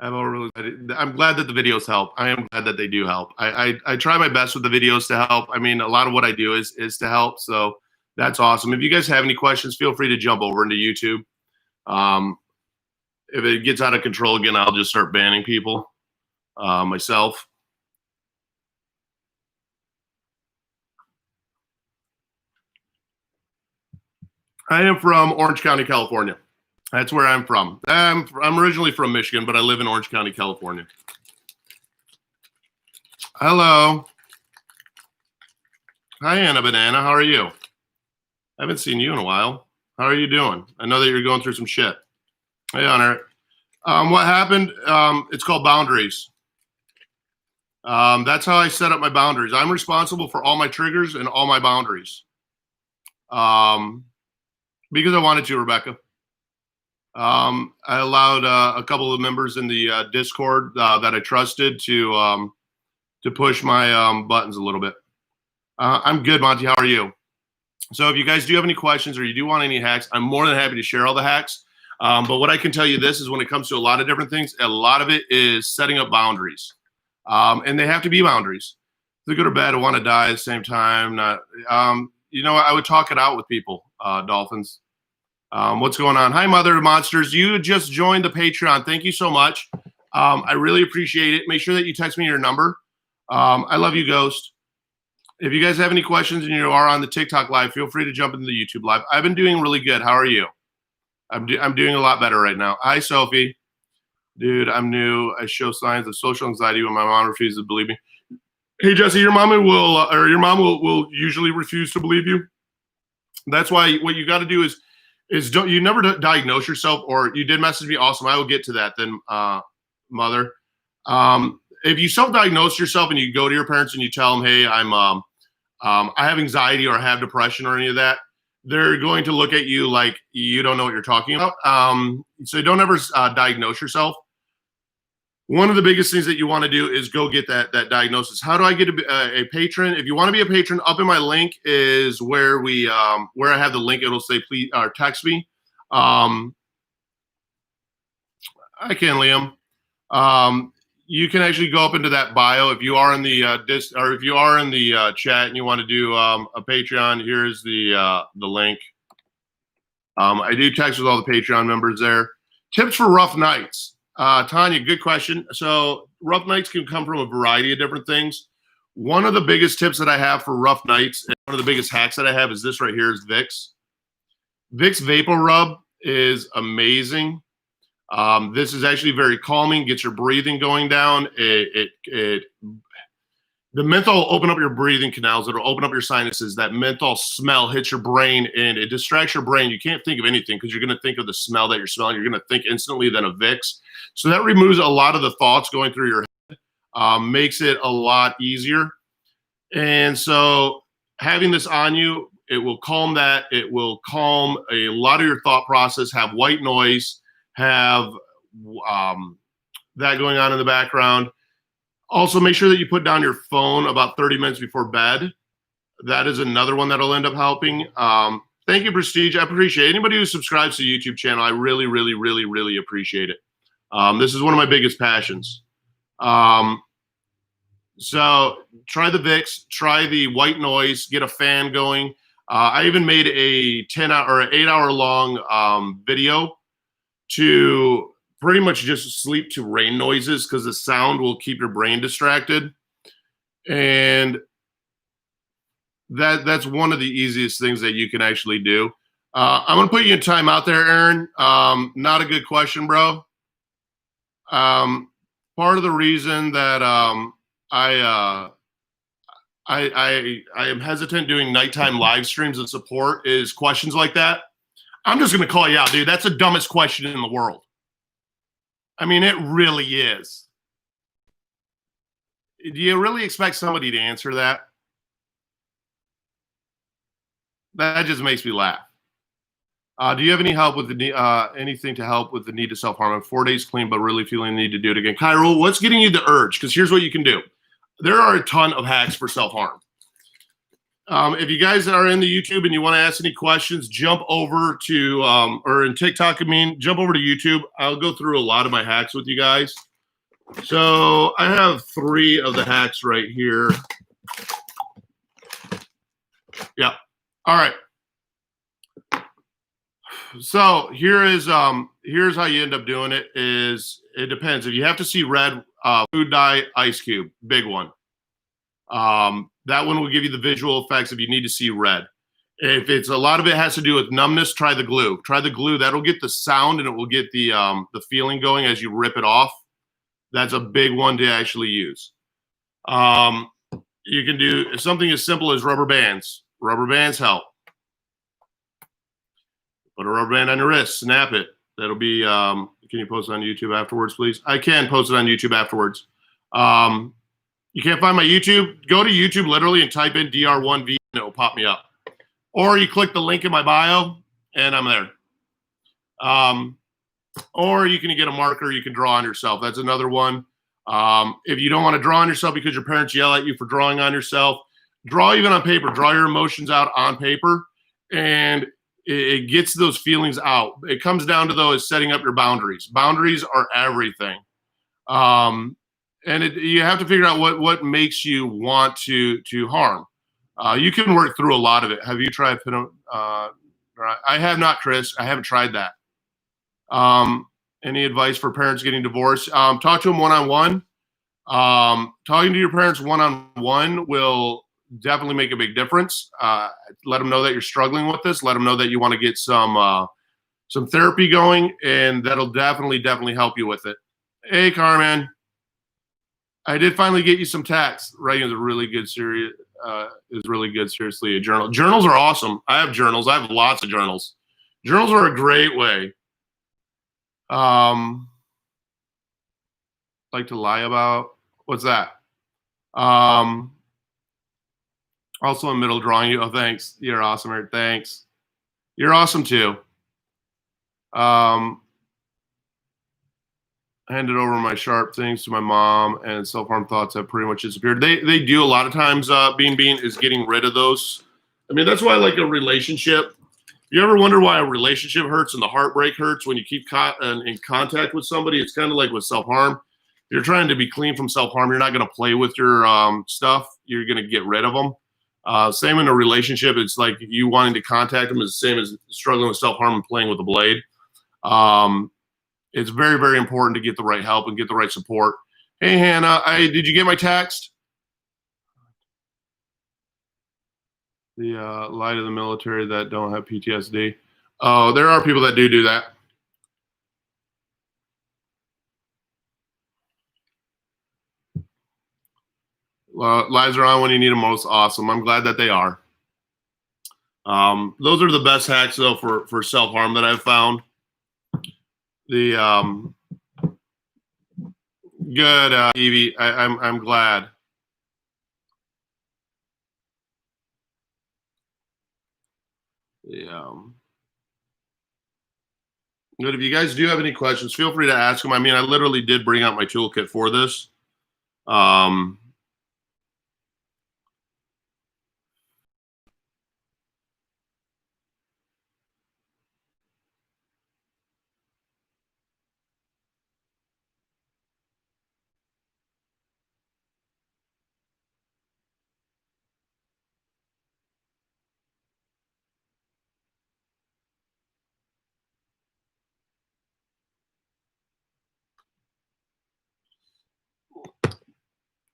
I'm glad that the videos help. I am glad that they do help. I try my best with the videos to help. I mean, a lot of what I do is to help. So that's awesome. If you guys have any questions, feel free to jump over into YouTube. If it gets out of control again, I'll just start banning people myself. I am from Orange County, California. That's where I'm from. I'm originally from Michigan, but I live in Orange County, California. Hello. Hi, Anna Banana. How are you? I haven't seen you in a while. How are you doing? I know that you're going through some shit. Hey, Hunter. What happened? It's called boundaries. That's how I set up my boundaries. I'm responsible for all my triggers and all my boundaries. Because I wanted to, Rebecca. I allowed a couple of members in the Discord that I trusted to push my buttons a little bit. I'm good, Monty. How are you? So if you guys do have any questions or you do want any hacks, I'm more than happy to share all the hacks. But what I can tell you this is when it comes to a lot of different things, a lot of it is setting up boundaries. And they have to be boundaries. If they're good or bad, I want to die at the same time. Not, you know, I would talk it out with people, Dolphins. What's going on? Hi, Mother of Monsters. You just joined the Patreon. Thank you so much. I really appreciate it. Make sure that you text me your number. I love you, Ghost. If you guys have any questions and you are on the TikTok live, feel free to jump into the YouTube live. I've been doing really good. How are you? I'm doing a lot better right now. Hi, Sophie. Dude, I'm new. I show signs of social anxiety when my mom refuses to believe me. Hey, Jesse, your mom will usually refuse to believe you. That's why what you got to do is don't you never diagnose yourself, or you did message me. Awesome. I will get to that then, Mother. If you self-diagnose yourself and you go to your parents and you tell them, hey, I have anxiety or I have depression or any of that, they're going to look at you like you don't know what you're talking about. So don't ever diagnose yourself. One of the biggest things that you want to do is go get that diagnosis. How do I get a patron? If you want to be a patron, up in my link is where where I have the link. It'll say please text me. I can, Liam. You can actually go up into that bio if you are in the if you are in the chat and you want to do a Patreon. Here's the link. I do text with all the Patreon members there. Tips for rough nights. Tanya, good question. So rough nights can come from a variety of different things. One of the biggest tips that I have for rough nights, and one of the biggest hacks that I have is this right here is Vicks. Vicks Vapor Rub is amazing. This is actually very calming, gets your breathing going down. The menthol will open up your breathing canals. It'll open up your sinuses. That menthol smell hits your brain and it distracts your brain. You can't think of anything because you're going to think of the smell that you're smelling. You're going to think instantly then of Vicks. So that removes a lot of the thoughts going through your head, makes it a lot easier. And so having this on you, it will calm that. It will calm a lot of your thought process, have white noise, have that going on in the background. Also, make sure that you put down your phone about 30 minutes before bed. That is another one that'll end up helping. Thank you, Prestige. I appreciate it. Anybody who subscribes to the YouTube channel, I really, really, really, really appreciate it. This is one of my biggest passions. So try the Vicks, try the white noise, get a fan going. I even made a 10-hour or 8-hour long video to pretty much just sleep to rain noises because the sound will keep your brain distracted. And that's one of the easiest things that you can actually do. I'm going to put you in time out there, Aaron. Not a good question, bro. Part of the reason that I am hesitant doing nighttime live streams and support is questions like that. I'm just going to call you out, dude. That's the dumbest question in the world. I mean, it really is. Do you really expect somebody to answer that? That just makes me laugh. Do you have any help with the anything to help with the need to self-harm? I'm 4 days clean, but really feeling the need to do it again. Cairo, what's getting you the urge? Because here's what you can do. There are a ton of hacks for self-harm. If you guys are in the YouTube and you want to ask any questions, jump over to, or in TikTok, jump over to YouTube. I'll go through a lot of my hacks with you guys. So I have 3 of the hacks right here. Yeah. All right. So here's how you end up doing it. Is it depends. If you have to see red, food dye, ice cube, big one. That one will give you the visual effects if you need to see red. If it's a lot of it has to do with numbness, try the glue. Try the glue. That'll get the sound and it will get the feeling going as you rip it off. That's a big one to actually use. You can do something as simple as rubber bands. Rubber bands help. Put a rubber band on your wrist, snap it. That'll be, can you post it on YouTube afterwards, please? I can post it on YouTube afterwards. You can't find my YouTube? Go to YouTube literally and type in DR1V and it will pop me up. Or you click the link in my bio and I'm there. Or you can get a marker you can draw on yourself. That's another one. If you don't want to draw on yourself because your parents yell at you for drawing on yourself, draw even on paper. Draw your emotions out on paper, and it gets those feelings out. It comes down to, though, is setting up your boundaries. Boundaries are everything. And you have to figure out what makes you want to harm. You can work through a lot of it. Have you tried I have not, Chris. I haven't tried that. Any advice for parents getting divorced? Talk to them one-on-one. Talking to your parents one-on-one will definitely make a big difference. Let them know that you're struggling with this. Let them know that you want to get some therapy going, and that'll definitely help you with it. Hey, Carmen. I did finally get you some text. Writing is really good. Seriously, a journal. Journals are awesome. I have journals. I have lots of journals. Journals are a great way. Like to lie about. What's that? Also a middle drawing you. Oh, thanks. You're awesome, Eric. Thanks. You're awesome too. Handed over my sharp things to my mom, and self-harm thoughts have pretty much disappeared. They do a lot of times. Bean is getting rid of those. I mean, that's why, like, a relationship. You ever wonder why a relationship hurts and the heartbreak hurts when you keep in contact with somebody? It's kind of like with self-harm. You're trying to be clean from self-harm. You're not going to play with your stuff. You're going to get rid of them. Same in a relationship. It's like you wanting to contact them is the same as struggling with self-harm and playing with a blade. It's very important to get the right help and get the right support. Hey, Hannah, did you get my text? The lie to the military that don't have PTSD. Oh, there are people that do that. Lives are on when you need them most. Awesome. I'm glad that they are. Those are the best hacks, though, for self-harm that I've found. The good, Evie. I'm glad. Good. If you guys do have any questions, feel free to ask them. I mean, I literally did bring out my toolkit for this.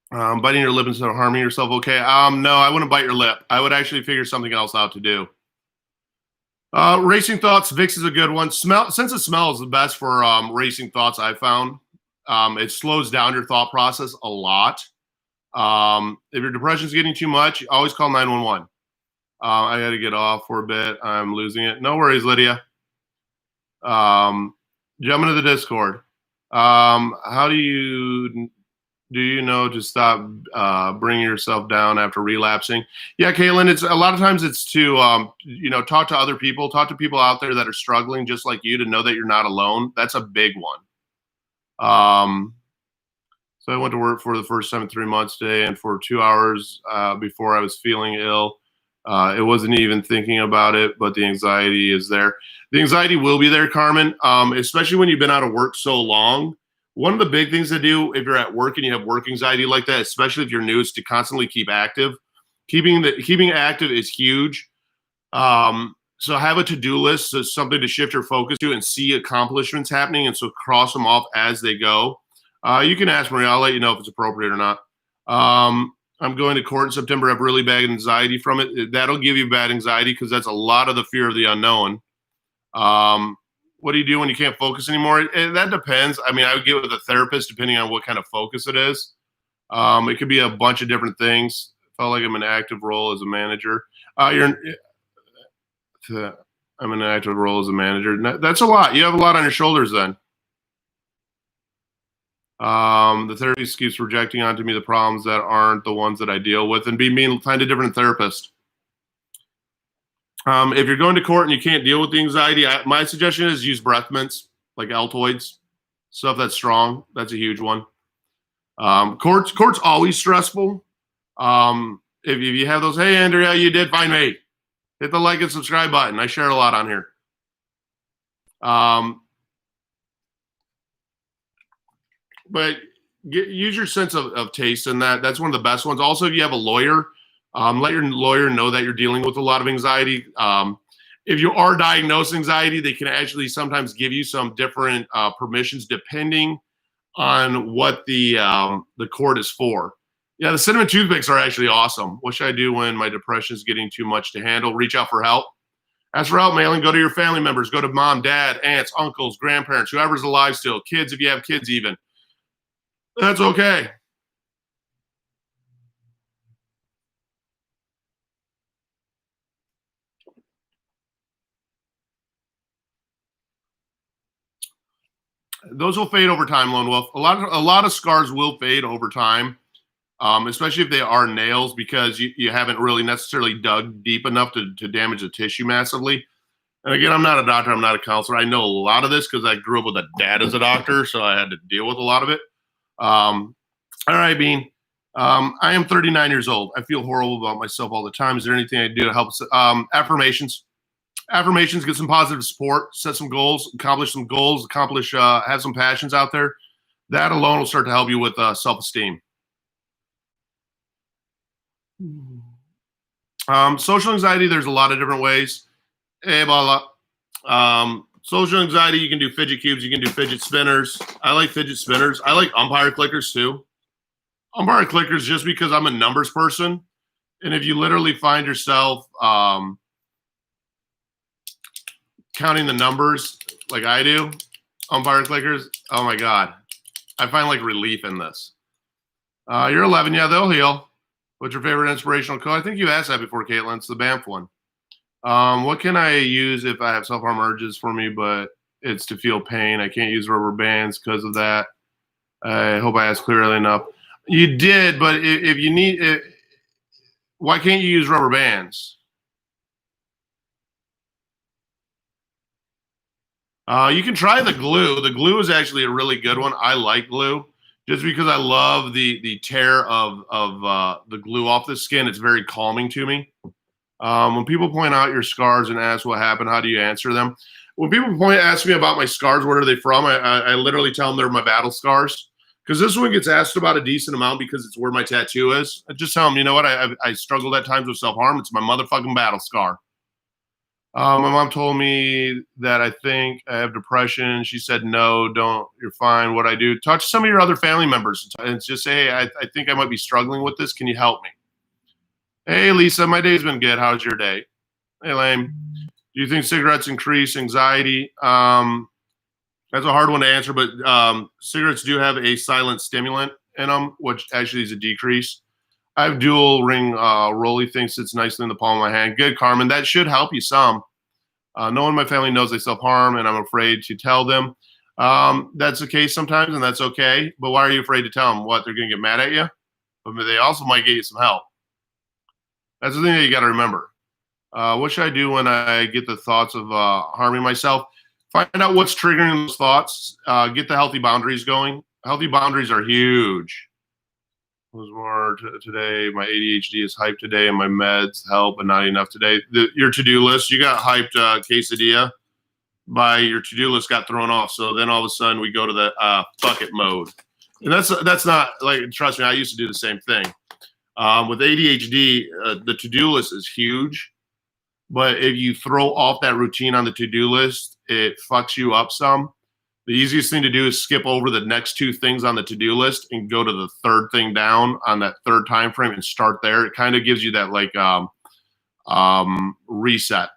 Biting your lip instead of harming yourself. Okay. No, I wouldn't bite your lip. I would actually figure something else out to do. Racing thoughts. Vicks is a good one. Sense of smell is the best for racing thoughts. I found it slows down your thought process a lot. If your depression is getting too much, always call 911. I got to get off for a bit. I'm losing it. No worries, Lydia. Jump into the Discord. How do you know to stop bringing yourself down after relapsing? Yeah, Caitlin, it's a lot of times it's to talk to other people, talk to people out there that are struggling just like you, to know that you're not alone. That's a big one. So I went to work for the first time in 3 months today, and for 2 hours before I was feeling ill. It wasn't even thinking about it, but the anxiety is there. The anxiety will be there, Carmen, especially when you've been out of work so long. One of the big things to do if you're at work and you have work anxiety like that, especially if you're new, is to constantly keep active. Keeping active is huge. So have a to-do list, so something to shift your focus to and see accomplishments happening, and so cross them off as they go. You can ask Maria. I'll let you know if it's appropriate or not. I'm going to court in September. I have really bad anxiety from it. That'll give you bad anxiety because that's a lot of the fear of the unknown. What do you do when you can't focus anymore? That depends. I mean, I would get with a therapist depending on what kind of focus it is. It could be a bunch of different things. I felt like I'm in an active role as a manager. I'm in an active role as a manager. That's a lot. You have a lot on your shoulders then. The therapist keeps projecting onto me the problems that aren't the ones that I deal with, and find a different therapist. If you're going to court and you can't deal with the anxiety, my suggestion is use breath mints like Altoids, stuff that's strong. That's a huge one. Court's always stressful. If you have those, hey Andrea, you did fine, mate. Hit the like and subscribe button. I share a lot on here. But use your sense of taste in that. That's one of the best ones. Also, if you have a lawyer, let your lawyer know that you're dealing with a lot of anxiety. If you are diagnosed anxiety, they can actually sometimes give you some different permissions depending on what the court is for. Yeah, the cinnamon toothpicks are actually awesome. What should I do when my depression is getting too much to handle? Reach out for help. Ask for help, mailing. Go to your family members. Go to mom, dad, aunts, uncles, grandparents, whoever's alive still. Kids, if you have kids even. That's okay. Those will fade over time, Lone Wolf. A lot of scars will fade over time, especially if they are nails, because you haven't really necessarily dug deep enough to damage the tissue massively. And again, I'm not a doctor. I'm not a counselor. I know a lot of this because I grew up with a dad as a doctor, so I had to deal with a lot of it. All right, Bean. I am 39 years old. I feel horrible about myself all the time. Is there anything I can do to help? Affirmations. Affirmations, get some positive support, set some goals, accomplish some goals, have some passions out there. That alone will start to help you with self-esteem. Social anxiety, there's a lot of different ways. Hey, Bala. Social anxiety, you can do fidget cubes, you can do fidget spinners. I like fidget spinners. I like umpire clickers too. Umpire clickers just because I'm a numbers person. And if you literally find yourself counting the numbers like I do, umpire clickers, oh my God. I find like relief in this. You're 11. Yeah, they'll heal. What's your favorite inspirational quote? I think you asked that before, Caitlin. It's the Banff one. What can I use if I have self-harm urges for me, but it's to feel pain? I can't use rubber bands because of that. I hope I asked clearly enough. You did, but if you need, why can't you use rubber bands? You can try the glue. The glue is actually a really good one. I like glue just because I love the tear of the glue off the skin. It's very calming to me. When people point out your scars and ask what happened, how do you answer them? When people ask me about my scars, where are they from? I literally tell them they're my battle scars. Because this one gets asked about a decent amount because it's where my tattoo is. I just tell them, you know what? I struggled at times with self-harm. It's my motherfucking battle scar. My mom told me that I think I have depression. She said, no, don't. You're fine. What I do? Talk to some of your other family members and just say, hey, I think I might be struggling with this. Can you help me? Hey, Lisa, my day's been good. How's your day? Hey, Lame. Do you think cigarettes increase anxiety? That's a hard one to answer, but cigarettes do have a silent stimulant in them, which actually is a decrease. I have dual ring rolly thing sits nicely in the palm of my hand. Good, Carmen. That should help you some. No one in my family knows they self-harm, and I'm afraid to tell them. That's the case sometimes, and that's okay. But why are you afraid to tell them? What, they're going to get mad at you? But they also might get you some help. That's the thing that you got to remember. What should I do when I get the thoughts of harming myself? Find out what's triggering those thoughts. Get the healthy boundaries going. Healthy boundaries are huge. Was more today. My ADHD is hyped today, and my meds help, but not enough today. Your to-do list. You got hyped quesadilla. by your to-do list got thrown off. So then all of a sudden we go to the fuck it mode. And that's not like, trust me, I used to do the same thing. With ADHD, the to-do list is huge, but if you throw off that routine on the to-do list, it fucks you up some. The easiest thing to do is skip over the next two things on the to-do list and go to the third thing down on that third time frame and start there. It kind of gives you that like reset.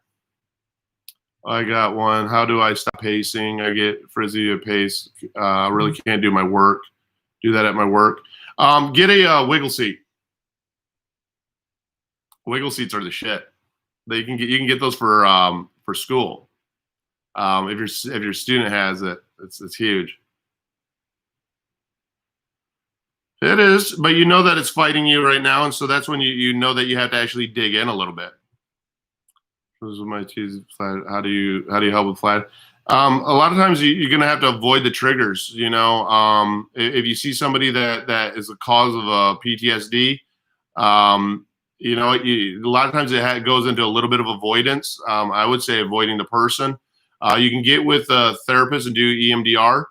I got one. How do I stop pacing? I get frizzy at pace. Really can't do my work. Do that at my work. Get a wiggle seat. Wiggle seats are the shit. You can get those for school. If your student has it, it's huge. It is, but you know that it's fighting you right now, and so that's when you know that you have to actually dig in a little bit. Those are my T's. How do you help with flat? A lot of times you're gonna have to avoid the triggers. You know, if you see somebody that is the cause of a PTSD, you know, a lot of times it goes into a little bit of avoidance. I would say avoiding the person. You can get with a therapist and do EMDR.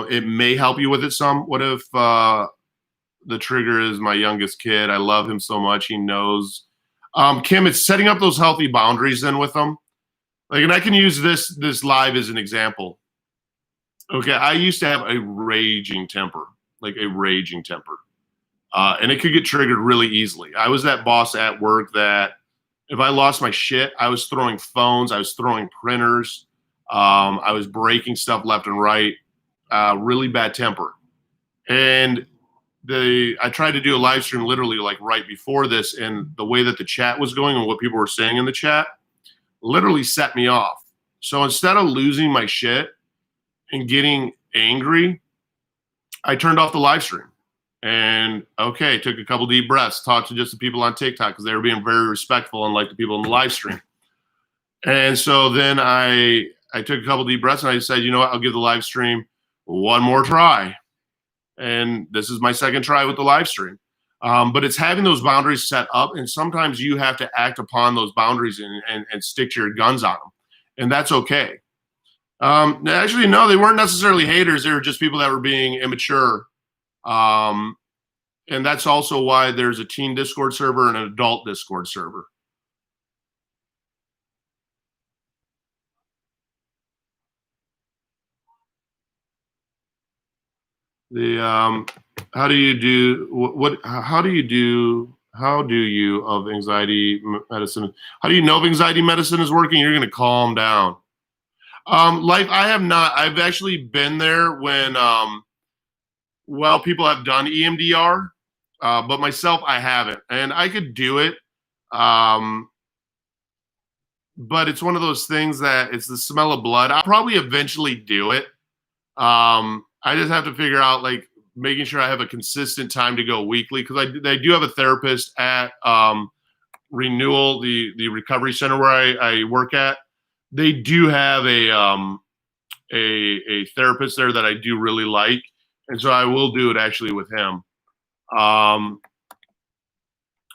It may help you with it some. What if the trigger is my youngest kid? I love him so much. He knows. Kim, it's setting up those healthy boundaries then with them. Like, and I can use this live as an example. Okay, I used to have a raging temper, like a raging temper. And it could get triggered really easily. I was that boss at work that if I lost my shit, I was throwing phones, I was throwing printers, I was breaking stuff left and right, really bad temper. And I tried to do a live stream literally like right before this, and the way that the chat was going and what people were saying in the chat literally set me off. So instead of losing my shit and getting angry, I turned off the live stream. And okay, took a couple deep breaths, talked to just the people on TikTok because they were being very respectful, unlike the people in the live stream. And so then I took a couple deep breaths and I said, you know what, I'll give the live stream one more try. And this is my second try with the live stream. But it's having those boundaries set up, and sometimes you have to act upon those boundaries and stick to your guns on them, and that's okay. Actually, no, they weren't necessarily haters. They were just people that were being immature. And that's also why there's a teen Discord server and an adult Discord server. How do you of anxiety medicine? How do you know if anxiety medicine is working? You're going to calm down. Life, I have not. I've actually been there when, well, people have done EMDR, but myself, I haven't, and I could do it. But it's one of those things that it's the smell of blood. I'll probably eventually do it. I just have to figure out like making sure I have a consistent time to go weekly, because I do have a therapist at Renewal, the recovery center where I work at. They do have a therapist there that I do really like, and so I will do it actually with him.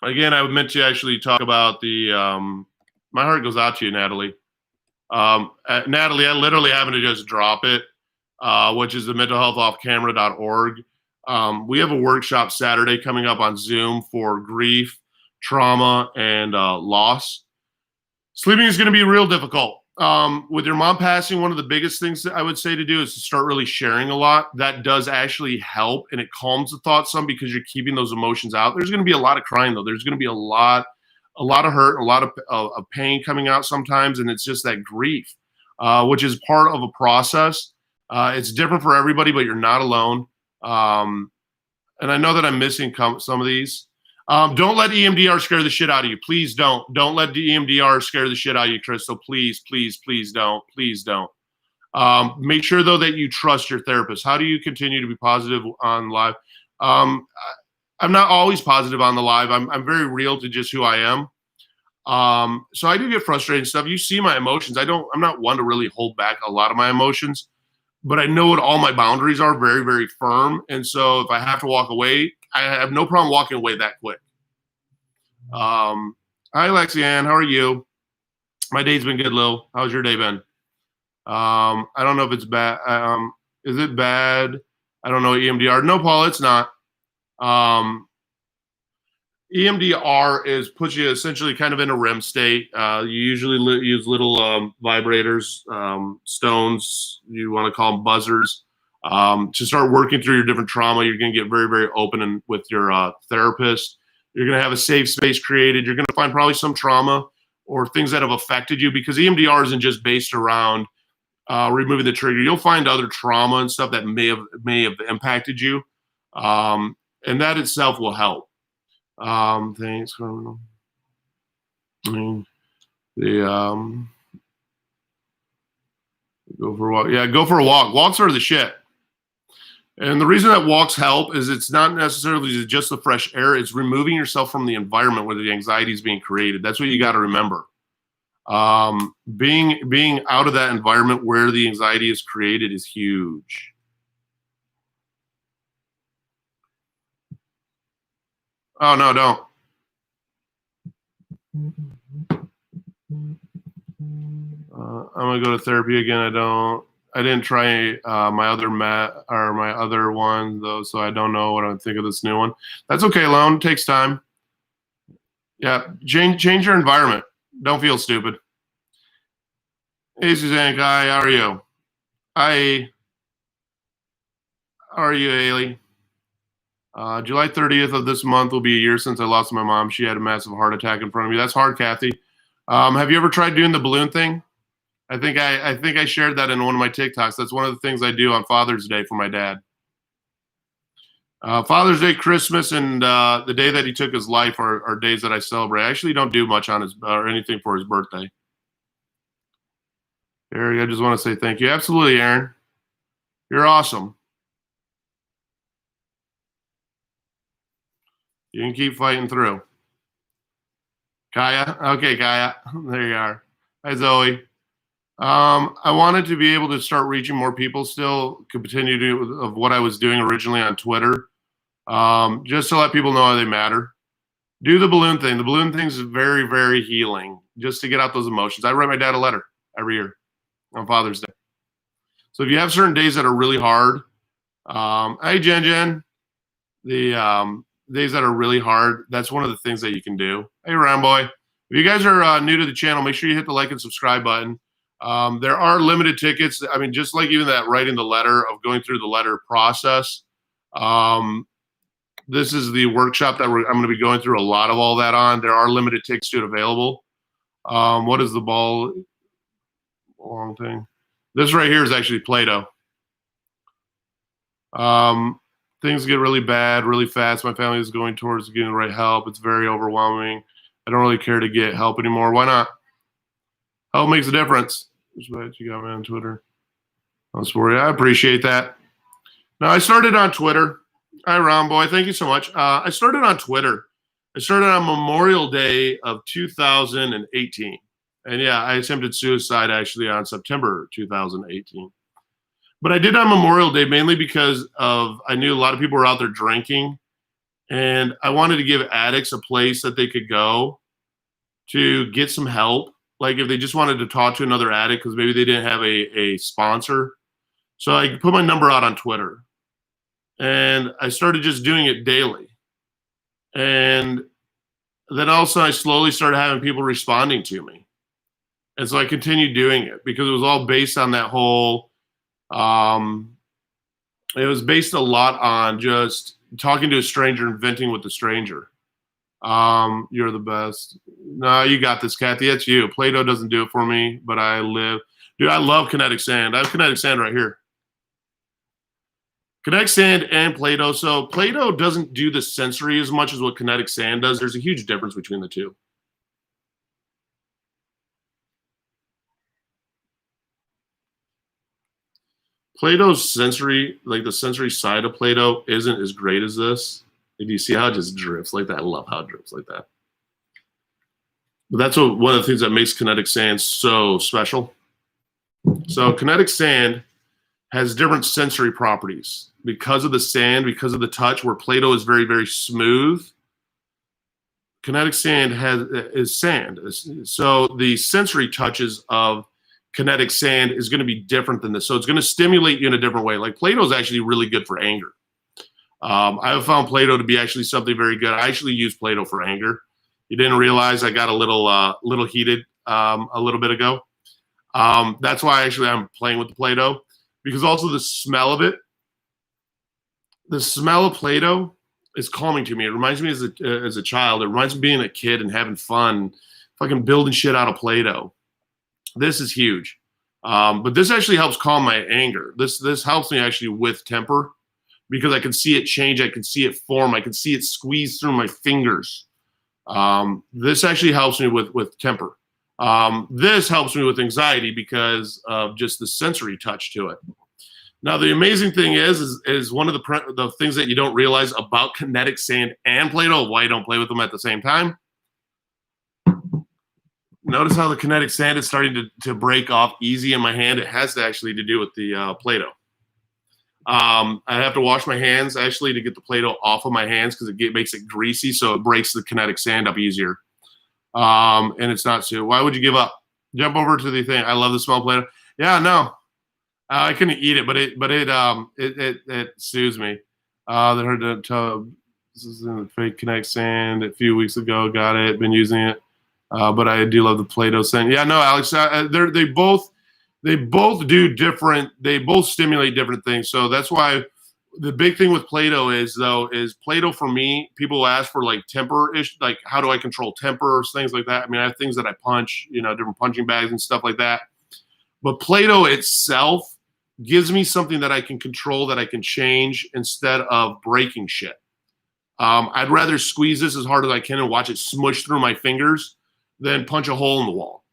Again, I meant to actually talk about the my heart goes out to you, Natalie. Natalie, I literally happened to just drop it, which is the mentalhealthoffcamera.org. We have a workshop Saturday coming up on Zoom for grief, trauma, and loss. Sleeping is going to be real difficult. With your mom passing, one of the biggest things that I would say to do is to start really sharing a lot. That does actually help, and it calms the thoughts some because you're keeping those emotions out. There's going to be a lot of crying, though. There's going to be a lot of hurt, a lot of pain coming out sometimes, and it's just that grief, which is part of a process. It's different for everybody, but you're not alone. And I know that I'm missing some of these. Don't let EMDR scare the shit out of you. Please don't. Don't let the EMDR scare the shit out of you, Crystal. Please, please, please don't. Please don't. Make sure, though, that you trust your therapist. How do you continue to be positive on live? I'm not always positive on the live. I'm very real to just who I am. So I do get frustrated and stuff. You see my emotions. I'm not one to really hold back a lot of my emotions, but I know what all my boundaries are, very, very firm. And so if I have to walk away, I have no problem walking away that quick. Hi, Lexianne. How are you? My day's been good, Lil. How's your day been? I don't know if it's bad. Is it bad? I don't know EMDR. No, Paul, it's not. EMDR is puts you essentially kind of in a REM state. You usually use little vibrators, stones, you want to call them buzzers, to start working through your different trauma. You're going to get very, very open and with your therapist. You're going to have a safe space created. You're going to find probably some trauma or things that have affected you, because EMDR isn't just based around removing the trigger. You'll find other trauma and stuff that may have impacted you, and that itself will help. Thanks for the go for a walk. Yeah, go for a walk. Walks are the shit. And the reason that walks help is it's not necessarily just the fresh air. It's removing yourself from the environment where the anxiety is being created. That's what you got to remember. Being out of that environment where the anxiety is created is huge. Oh no, don't. I'm gonna go to therapy again. I didn't try my other one though, so I don't know what I think of this new one. That's okay, Lone. It takes time. Yeah, change your environment. Don't feel stupid. Hey, Suzanne Kai, how are you? Hi. How are you, Ailey? July 30th of this month will be a year since I lost my mom. She had a massive heart attack in front of me. That's hard, Kathy. Have you ever tried doing the balloon thing? I think I shared that in one of my TikToks. That's one of the things I do on Father's Day for my dad. Father's Day, Christmas, and the day that he took his life are days that I celebrate. I actually don't do much on his or anything for his birthday. Eric, I just want to say thank you. Absolutely, Aaron. You're awesome. You can keep fighting through. Kaya? Okay, Kaya. There you are. Hi, Zoe. I wanted to be able to start reaching more people still, could continue to of what I was doing originally on Twitter, just to let people know how they matter. Do the balloon thing. The balloon thing is very, very healing, just to get out those emotions. I write my dad a letter every year on Father's Day. So if you have certain days that are really hard, hey, Jen, the days that are really hard, that's one of the things that you can do. Hey, Ramboy. If you guys are new to the channel, make sure you hit the like and subscribe button. There are limited tickets. I mean, just like even that writing the letter, of going through the letter process. This is the workshop that I'm going to be going through a lot of all that on. There are limited tickets to it available. What is the ball long thing? This right here is actually Play-Doh. Things get really bad really fast. My family is going towards getting the right help. It's very overwhelming. I don't really care to get help anymore. Why not? Help makes a difference. What you got me on Twitter? Don't worry. I appreciate that. Now, I started on Twitter. Hi, Ron Boy. Thank you so much. I started on Twitter. I started on Memorial Day of 2018. And yeah, I attempted suicide actually on September 2018. But I did on Memorial Day mainly because I knew a lot of people were out there drinking. And I wanted to give addicts a place that they could go to get some help. Like if they just wanted to talk to another addict because maybe they didn't have a sponsor. So I put my number out on Twitter. And I started just doing it daily. And then also I slowly started having people responding to me. And so I continued doing it because it was all based on that whole, it was based a lot on just talking to a stranger and venting with the stranger. You're the best. No, you got this, Kathy. That's you. Play-Doh doesn't do it for me, but I live. Dude, I love kinetic sand. I have kinetic sand right here. Kinetic sand and Play-Doh. So Play-Doh doesn't do the sensory as much as what kinetic sand does. There's a huge difference between the two. Play-Doh's sensory, like the sensory side of Play-Doh, isn't as great as this. Do you see how it just drifts like that? I love how it drifts like that. But that's one of the things that makes kinetic sand so special. So kinetic sand has different sensory properties because of the sand, because of the touch, where Play-Doh is very, very smooth. Kinetic sand is sand. So the sensory touches of kinetic sand is going to be different than this. So it's going to stimulate you in a different way. Like Play-Doh is actually really good for anger. I have found Play-Doh to be actually something very good. I actually use Play-Doh for anger. You didn't realize I got a little heated a little bit ago. That's why actually I'm playing with the Play-Doh, because also the smell of it, the smell of Play-Doh is calming to me. It reminds me as a child. It reminds me of being a kid and having fun, fucking building shit out of Play-Doh. This is huge. But this actually helps calm my anger. This helps me actually with temper, because I can see it change. I can see it form. I can see it squeeze through my fingers. This actually helps me with temper. This helps me with anxiety because of just the sensory touch to it. Now, the amazing thing is one of the things that you don't realize about kinetic sand and Play-Doh, why you don't play with them at the same time. Notice how the kinetic sand is starting to break off easy in my hand. It has to actually to do with the Play-Doh. I have to wash my hands actually to get the Play-Doh off of my hands, because it makes it greasy, so it breaks the kinetic sand up easier. And it's not so. Why would you give up? Jump over to the thing. I love the smell of Play-Doh. Yeah, no, I couldn't eat it, but it soothes me. They heard the tub. This is in the fake kinetic sand a few weeks ago. Got it. Been using it. But I do love the Play-Doh scent. Yeah, no, Alex, they both do different. They both stimulate different things. So that's why the big thing with Play-Doh is Play-Doh for me. People ask for like temper ish, like how do I control tempers, things like that. I mean, I have things that I punch, different punching bags and stuff like that. But Play-Doh itself gives me something that I can control, that I can change instead of breaking shit. I'd rather squeeze this as hard as I can and watch it smush through my fingers than punch a hole in the wall.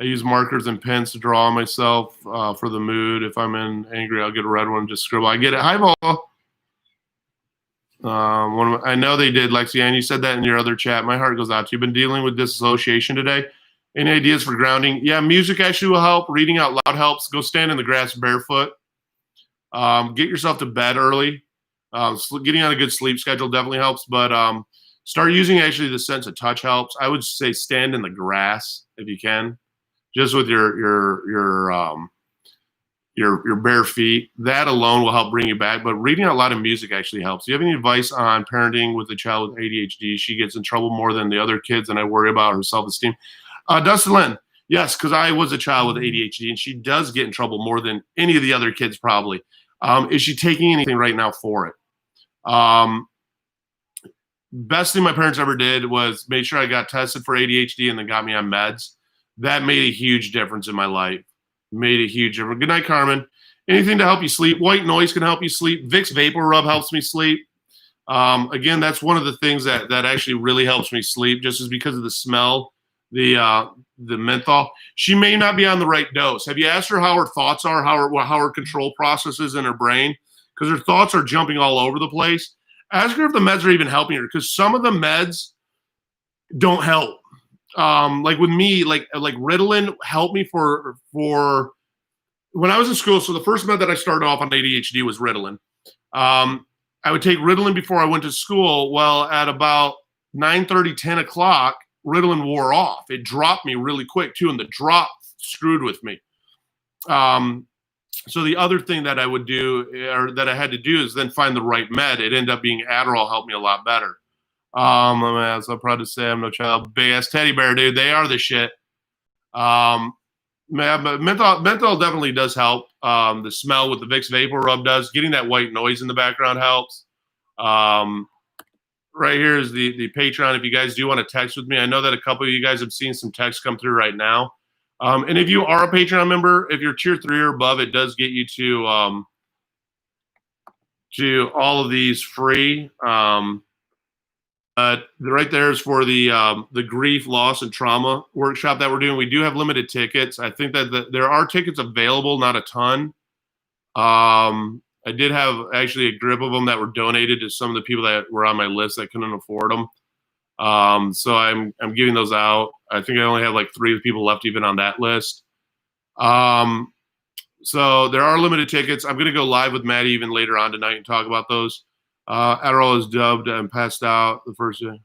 I use markers and pens to draw on myself for the mood. If I'm angry, I'll get a red one and just scribble. I get it. Hi, Vol. I know they did, Lexi, and you said that in your other chat. My heart goes out to you. You've been dealing with disassociation today. Any ideas for grounding? Yeah, music actually will help. Reading out loud helps. Go stand in the grass barefoot. Get yourself to bed early. Getting on a good sleep schedule definitely helps, but start using actually the sense of touch helps. I would say stand in the grass if you can, just with your bare feet. That alone will help bring you back. But reading out loud of music actually helps. Do you have any advice on parenting with a child with ADHD? She gets in trouble more than the other kids, and I worry about her self-esteem. Dustin Lynn, yes, because I was a child with ADHD, and she does get in trouble more than any of the other kids probably. Is she taking anything right now for it? Best thing my parents ever did was make sure I got tested for ADHD and then got me on meds. That made a huge difference in my life. Made a huge difference. Good night, Carmen. Anything to help you sleep. White noise can help you sleep. Vicks Vapor Rub helps me sleep. Again, that's one of the things that actually really helps me sleep, just as because of the smell, the menthol. She may not be on the right dose. Have you asked her how her thoughts are, how her control process is in her brain? Because her thoughts are jumping all over the place. Ask her if the meds are even helping her, because some of the meds don't help. Like with me, like Ritalin helped me for when I was in school. So the first med that I started off on ADHD was Ritalin. I would take Ritalin before I went to school. Well, at about 9:30, 10 o'clock, Ritalin wore off. It dropped me really quick too, and the drop screwed with me. So the other thing that I would do, or that I had to do, is then find the right med. It ended up being Adderall. Helped me a lot better. I'm so proud to say I'm no child. Big ass teddy bear, dude. They are the shit. Man, but menthol definitely does help. The smell with the Vicks Vapor Rub does. Getting that white noise in the background helps. Right here is the Patreon. If you guys do want to text with me, I know that a couple of you guys have seen some texts come through right now. And if you are a Patreon member, if you're tier 3 or above, it does get you to all of these free. Right there is for the grief, loss, and trauma workshop that we're doing. We do have limited tickets. I think that there are tickets available, not a ton. I did have actually a grip of them that were donated to some of the people that were on my list that couldn't afford them. So I'm giving those out. I think I only have like 3 people left even on that list. So there are limited tickets. I'm going to go live with Maddie even later on tonight and talk about those. Adderall is dubbed and passed out the first day.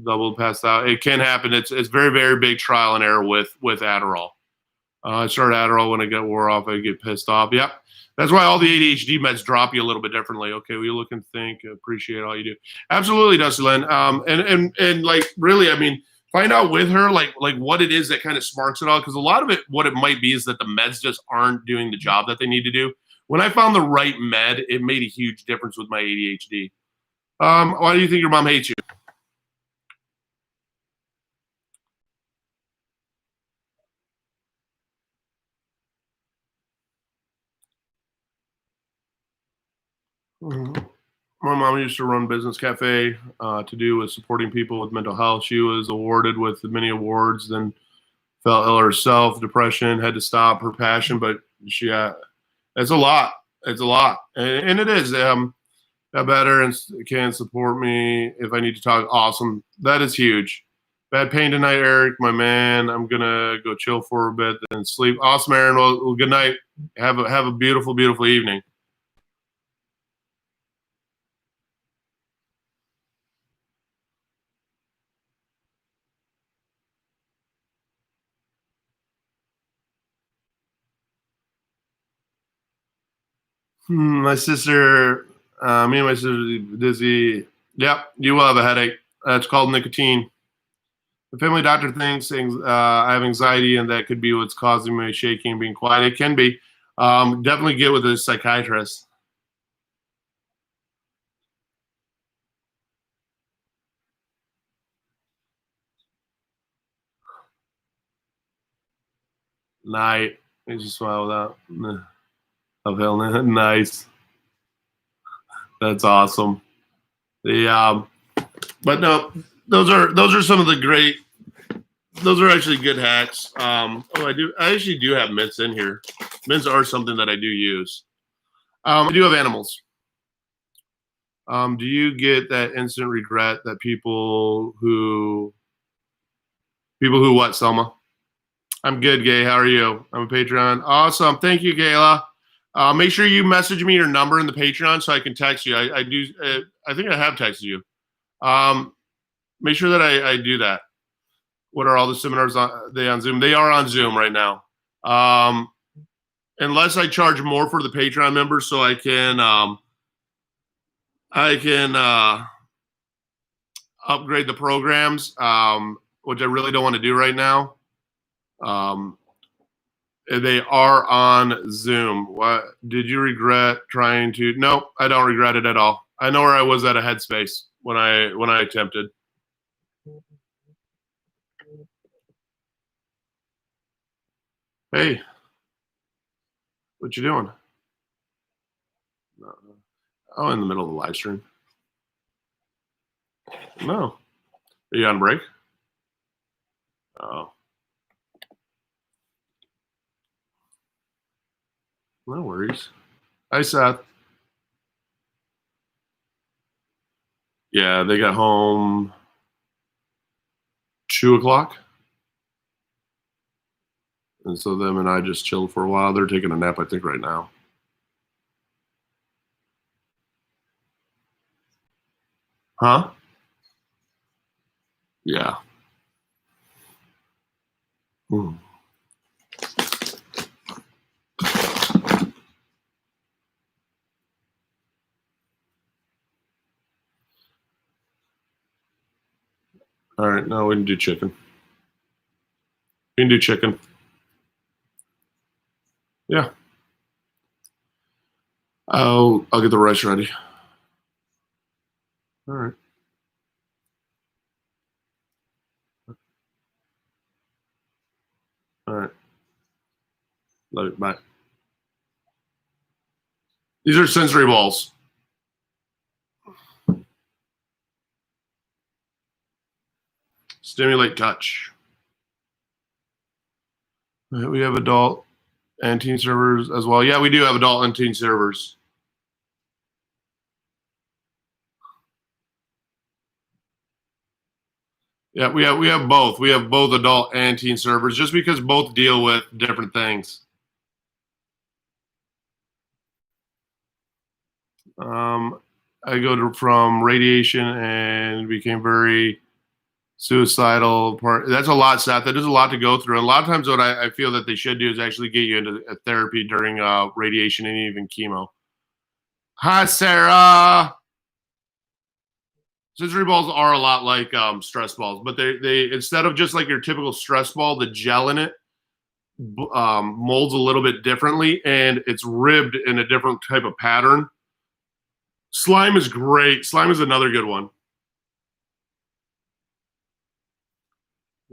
double passed out. It can happen. It's very very big trial and error with Adderall. I started Adderall when I get wore off. I get pissed off. Yep. That's why all the ADHD meds drop you a little bit differently. Okay, we look and think, appreciate all you do. Absolutely, Dusty Lynn. And like really, I mean, find out with her like what it is that kind of sparks it all. Because a lot of it, what it might be, is that the meds just aren't doing the job that they need to do. When I found the right med, it made a huge difference with my ADHD. Why do you think your mom hates you? Mhm. My mom used to run business cafe to do with supporting people with mental health. She was awarded with many awards, then fell ill herself, depression, had to stop her passion. But she, it's a lot. It's a lot, and it is. Got better and can support me if I need to talk. Awesome, that is huge. Bad pain tonight, Eric, my man. I'm gonna go chill for a bit, then sleep. Awesome, Aaron. Well, good night. Have a beautiful, beautiful evening. My sister, me and my sister dizzy. Yep, you will have a headache. It's called nicotine. The family doctor thinks I have anxiety, and that could be what's causing me shaking and being quiet. It can be. Definitely get with a psychiatrist. Night. You just smile without. Of hell, nice. That's awesome. The but no, those are some of the great. Those are actually good hacks. I actually do have mints in here. Mints are something that I do use. I do have animals. Do you get that instant regret that people who what, Selma? I'm good, Gay. How are you? I'm a Patreon. Awesome. Thank you, Gayla. Make sure you message me your number in the Patreon so I can text you. I do. I think I have texted you. Um, Make sure that I do that. What are all the seminars on Zoom? They are on Zoom right now. Um, unless I charge more for the Patreon members, so I can upgrade the programs, which I really don't want to do right now. Um, they are on Zoom. What did you regret trying to? No, I don't regret it at all. I know where I was at a headspace when I attempted. Hey, what you doing? Oh, in the middle of the live stream. No, are you on break? Oh, no worries. Hi, Seth. Yeah, they got home 2 o'clock, and so them and I just chilled for a while. They're taking a nap, I think, right now. Huh? Yeah. Hmm. All right, now we can do chicken. We can do chicken. Yeah. I'll get the rice ready. All right. All right. Love it. Bye. These are sensory balls. Stimulate touch. We have adult and teen servers as well. Yeah, we do have adult and teen servers. Yeah, we have both. We have both adult and teen servers, just because both deal with different things. I go from radiation and became very Suicidal part. That's a lot, Seth. That is a lot to go through. And a lot of times, what I feel that they should do is actually get you into a therapy during radiation and even chemo. Hi, Sarah. Sensory balls are a lot like stress balls, but they instead of just like your typical stress ball, the gel in it molds a little bit differently, and it's ribbed in a different type of pattern. Slime is great. Slime is another good one.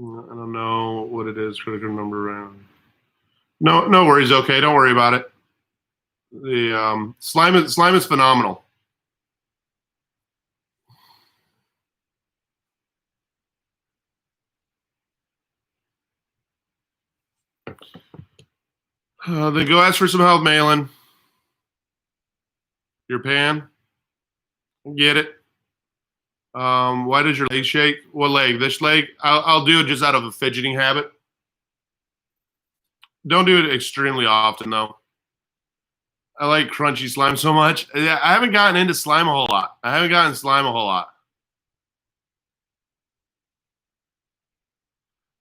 I don't know what it is. Critical number round. No worries. Okay, don't worry about it. The slime is phenomenal. Then go ask for some help, Malin. Your pan. Get it. Why does your leg shake? What leg? This leg? I'll do it just out of a fidgeting habit. Don't do it extremely often, though. I like crunchy slime so much. Yeah, I haven't gotten into slime a whole lot.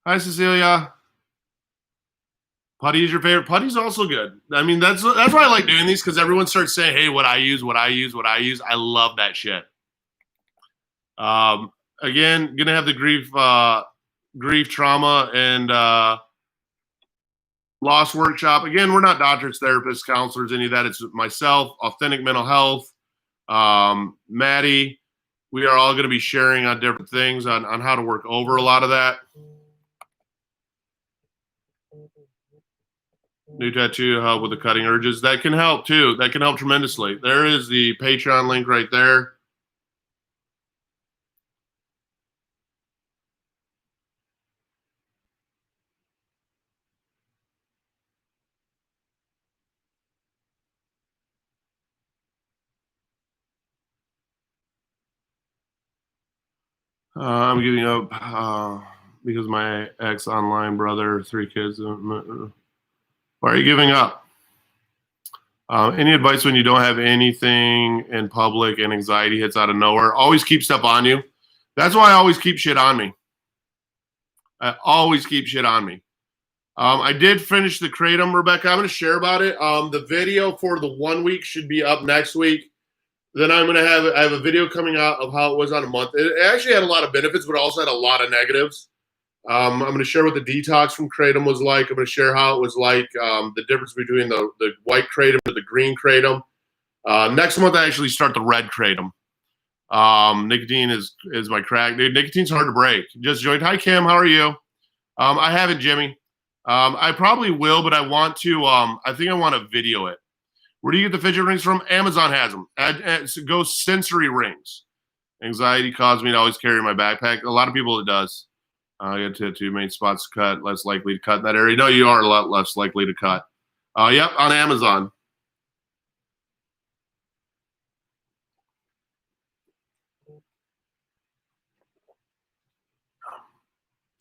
Hi, Cecilia. Putty is your favorite. Putty's also good. I mean, that's why I like doing these, because everyone starts saying, "Hey, what I use." I love that shit. Again, gonna have the grief, trauma, and loss workshop. Again, we're not doctors, therapists, counselors, any of that. It's myself, Authentic Mental Health, Maddie. We are all going to be sharing on different things on how to work over a lot of that. New tattoo help with the cutting urges. That can help too. That can help tremendously. There is the Patreon link right there. I'm giving up because my ex online brother, 3 kids. Why are you giving up? Any advice when you don't have anything in public and anxiety hits out of nowhere? Always keep stuff on you. That's why I always keep shit on me. I did finish the Kratom, Rebecca. I'm going to share about it. The video for the 1 week should be up next week. Then I have a video coming out of how it was on a month. It actually had a lot of benefits, but also had a lot of negatives. I'm going to share what the detox from Kratom was like. I'm going to share how it was like, the difference between the white Kratom and the green Kratom. Next month, I actually start the red Kratom. Nicotine is my crack. Dude, nicotine's hard to break. Just joined. Hi, Kim. How are you? I haven't, Jimmy. I probably will, but I want to. I think I want to video it. Where do you get the fidget rings from? Amazon has them. Go sensory rings. Anxiety caused me to always carry my backpack. A lot of people it does. I got tattoo main spots to cut, less likely to cut in that area. No, you are a lot less likely to cut. Yep, on Amazon.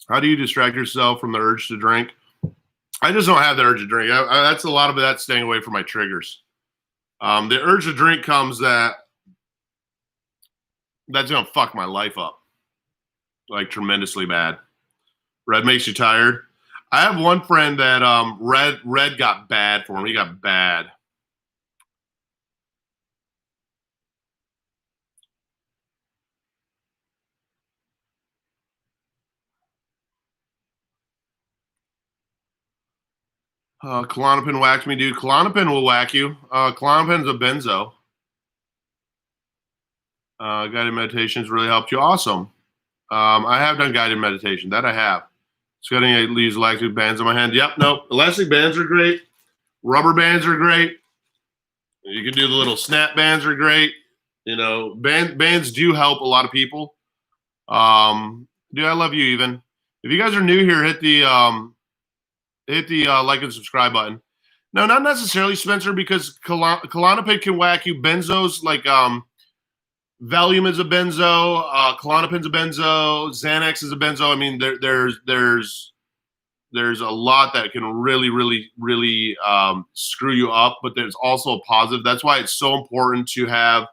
How do you distract yourself from the urge to drink? I just don't have the urge to drink. That's a lot of that staying away from my triggers. The urge to drink comes that's gonna fuck my life up, like tremendously bad. Red makes you tired. I have one friend that red got bad for him. He got bad. Klonopin whacked me, dude. Klonopin will whack you. Klonopin's a benzo. Guided meditations really helped you. Awesome. I have done guided meditation. That I have. Sweating leaves elastic bands on my hand. Yep, nope. Elastic bands are great. Rubber bands are great. You can do the little snap bands are great. You know, bands do help a lot of people. Dude, I love you even. If you guys are new here, hit the like and subscribe button. No, not necessarily, Spencer, because Klonopin can whack you. Benzos like Valium is a benzo, Klonopin's a benzo, Xanax is a benzo. I mean, there's a lot that can really screw you up, but there's also a positive. That's why it's so important to have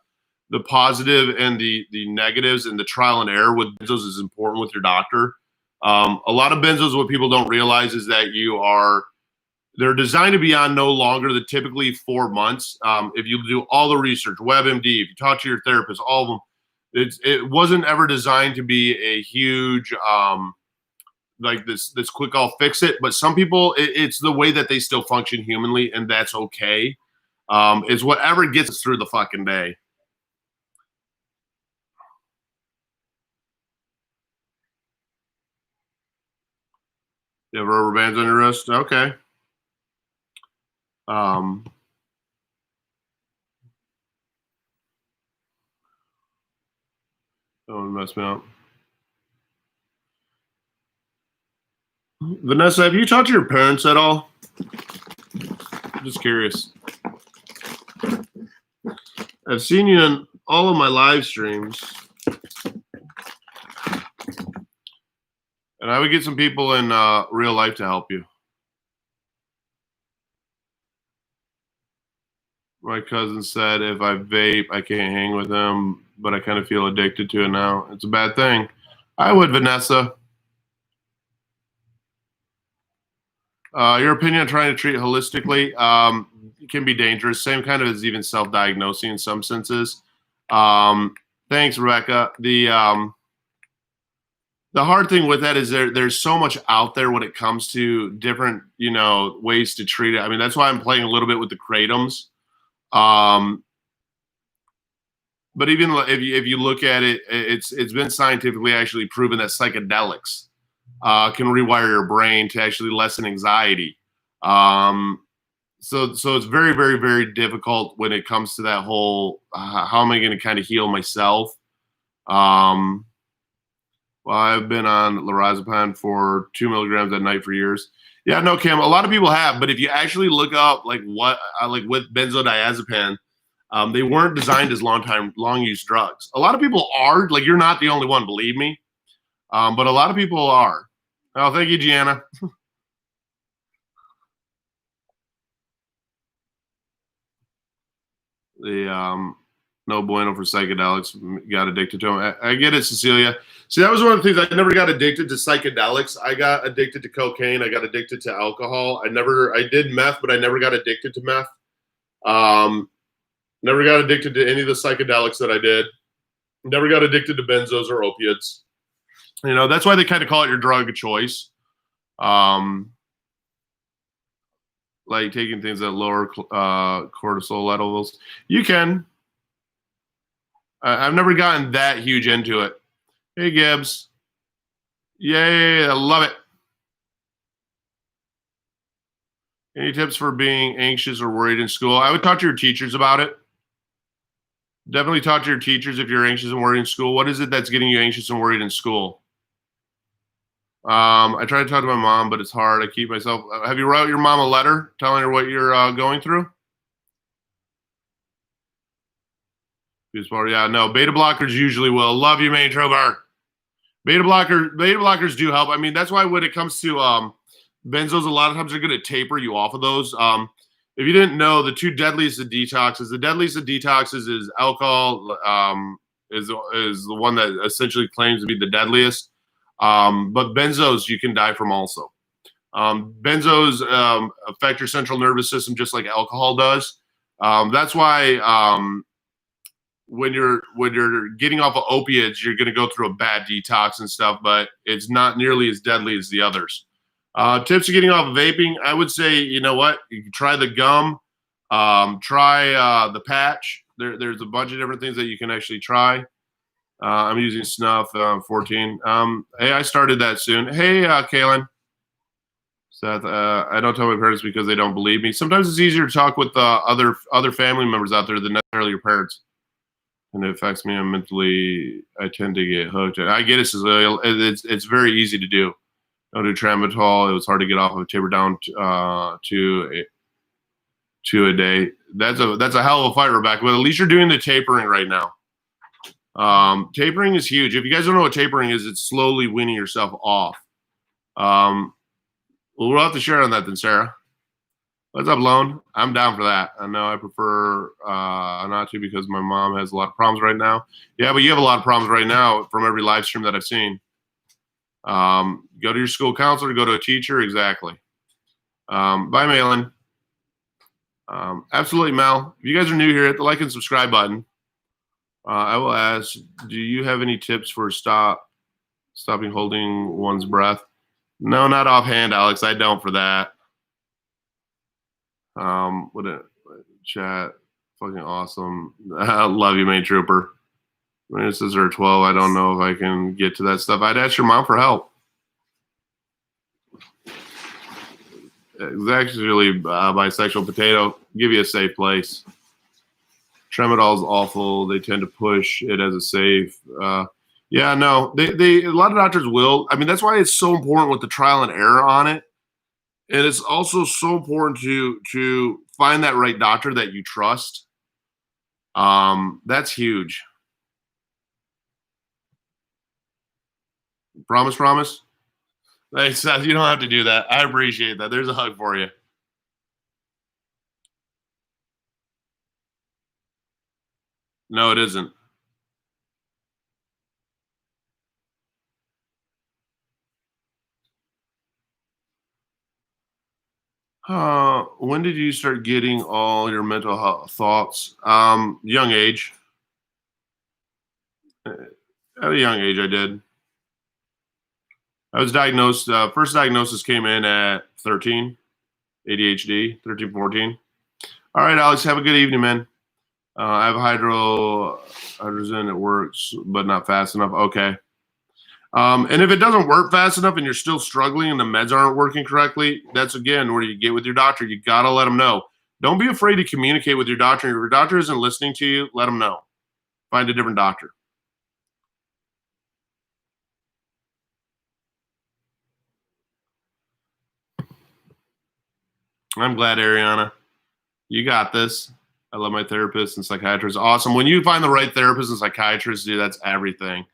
the positive and the negatives and the trial and error with benzos is important with your doctor. A lot of benzos, what people don't realize is that they're designed to be on no longer than typically 4 months. If you do all the research, WebMD, if you talk to your therapist, all of them, it wasn't ever designed to be a huge like this quick I'll fix it. But some people, it's the way that they still function humanly, and that's okay. It's whatever gets us through the fucking day. You have rubber bands on your wrist? Okay. Don't mess me up. Vanessa, have you talked to your parents at all? I'm just curious. I've seen you in all of my live streams. And I would get some people in real life to help you. My cousin said if I vape, I can't hang with him, but I kind of feel addicted to it now. It's a bad thing. I would, Vanessa. Your opinion on trying to treat holistically can be dangerous. Same kind of as even self-diagnosing in some senses. Thanks, Rebecca. The hard thing with that is there's so much out there when it comes to different, ways to treat it. I mean, that's why I'm playing a little bit with the Kratom's. But even if you look at it, it's been scientifically actually proven that psychedelics can rewire your brain to actually lessen anxiety. So it's very, very, very difficult when it comes to that whole how am I going to kind of heal myself? Well, I've been on lorazepam for 2 milligrams at night for years. Yeah, no, Kim. A lot of people have, but if you actually look up like what like with benzodiazepam, they weren't designed as long use drugs. A lot of people are. Like you're not the only one, believe me. But a lot of people are. Oh, thank you, Gianna. The no bueno for psychedelics. Got addicted to them. I get it, Cecilia. See, that was one of the things. I never got addicted to psychedelics. I got addicted to cocaine. I got addicted to alcohol. I did meth, but I never got addicted to meth. Never got addicted to any of the psychedelics that I did. Never got addicted to benzos or opiates. That's why they kind of call it your drug of choice. Like taking things that lower cortisol levels. You can. I've never gotten that huge into it. Hey, Gibbs. Yay, I love it. Any tips for being anxious or worried in school? I would talk to your teachers about it. Definitely talk to your teachers if you're anxious and worried in school. What is it that's getting you anxious and worried in school? I try to talk to my mom, but it's hard. I keep myself. Have you wrote your mom a letter telling her what you're going through? Yeah, no. Beta blockers usually will. Love you, Main Trover. Beta blockers do help. I mean, that's why when it comes to benzos, a lot of times they're going to taper you off of those. If you didn't know, the two deadliest of detoxes. The deadliest of detoxes is alcohol. Is the one that essentially claims to be the deadliest. But benzos you can die from also. Benzos affect your central nervous system just like alcohol does. That's why when you're getting off of opiates, you're going to go through a bad detox and stuff, but it's not nearly as deadly as the others. Tips of getting off of vaping, I would say, you know what? You can try the gum, try the patch. There's a bunch of different things that you can actually try. I'm using snuff 14. Hey, I started that soon. Hey, Kaylin. Seth, I don't tell my parents because they don't believe me. Sometimes it's easier to talk with other family members out there than necessarily your parents. And it affects me mentally. I tend to get hooked. I get it, Cecilia. It's very easy to do. Don't do tramadol. It was hard to get off of taper down to a day. That's a hell of a fight, Rebecca. But at least you're doing the tapering right now. Tapering is huge. If you guys don't know what tapering is, it's slowly weaning yourself off. We'll have to share on that then, Sarah. What's up, Lone? I'm down for that. I know I prefer not to because my mom has a lot of problems right now. Yeah, but you have a lot of problems right now from every live stream that I've seen. Go to your school counselor, go to a teacher. Exactly. Bye, Malin. Absolutely, Mel. If you guys are new here, hit the like and subscribe button. I will ask, do you have any tips for stopping holding one's breath? No, not offhand, Alex. I don't for that. What a chat. Fucking awesome. I love you, main trooper. When it says they're 12, I don't know if I can get to that stuff. I'd ask your mom for help. It's actually bisexual potato. Give you a safe place. Tramadol is awful. They tend to push it as a safe. Yeah, no, they a lot of doctors will. I mean, that's why it's so important with the trial and error on it. And it's also so important to find that right doctor that you trust. That's huge. Promise, promise. Hey, Seth, you don't have to do that. I appreciate that. There's a hug for you. No, it isn't. When did you start getting all your mental health thoughts? Young age. At a young age, I did. I was diagnosed. First diagnosis came in at 13, ADHD, 13, 14. All right, Alex, have a good evening, man. I have hydrogen. It works, but not fast enough. Okay. And if it doesn't work fast enough and you're still struggling and the meds aren't working correctly, that's again where you get with your doctor. You got to let them know. Don't be afraid to communicate with your doctor. If your doctor isn't listening to you, let them know. Find a different doctor. I'm glad, Ariana. You got this. I love my therapist and psychiatrist. Awesome. When you find the right therapist and psychiatrist, dude, that's everything.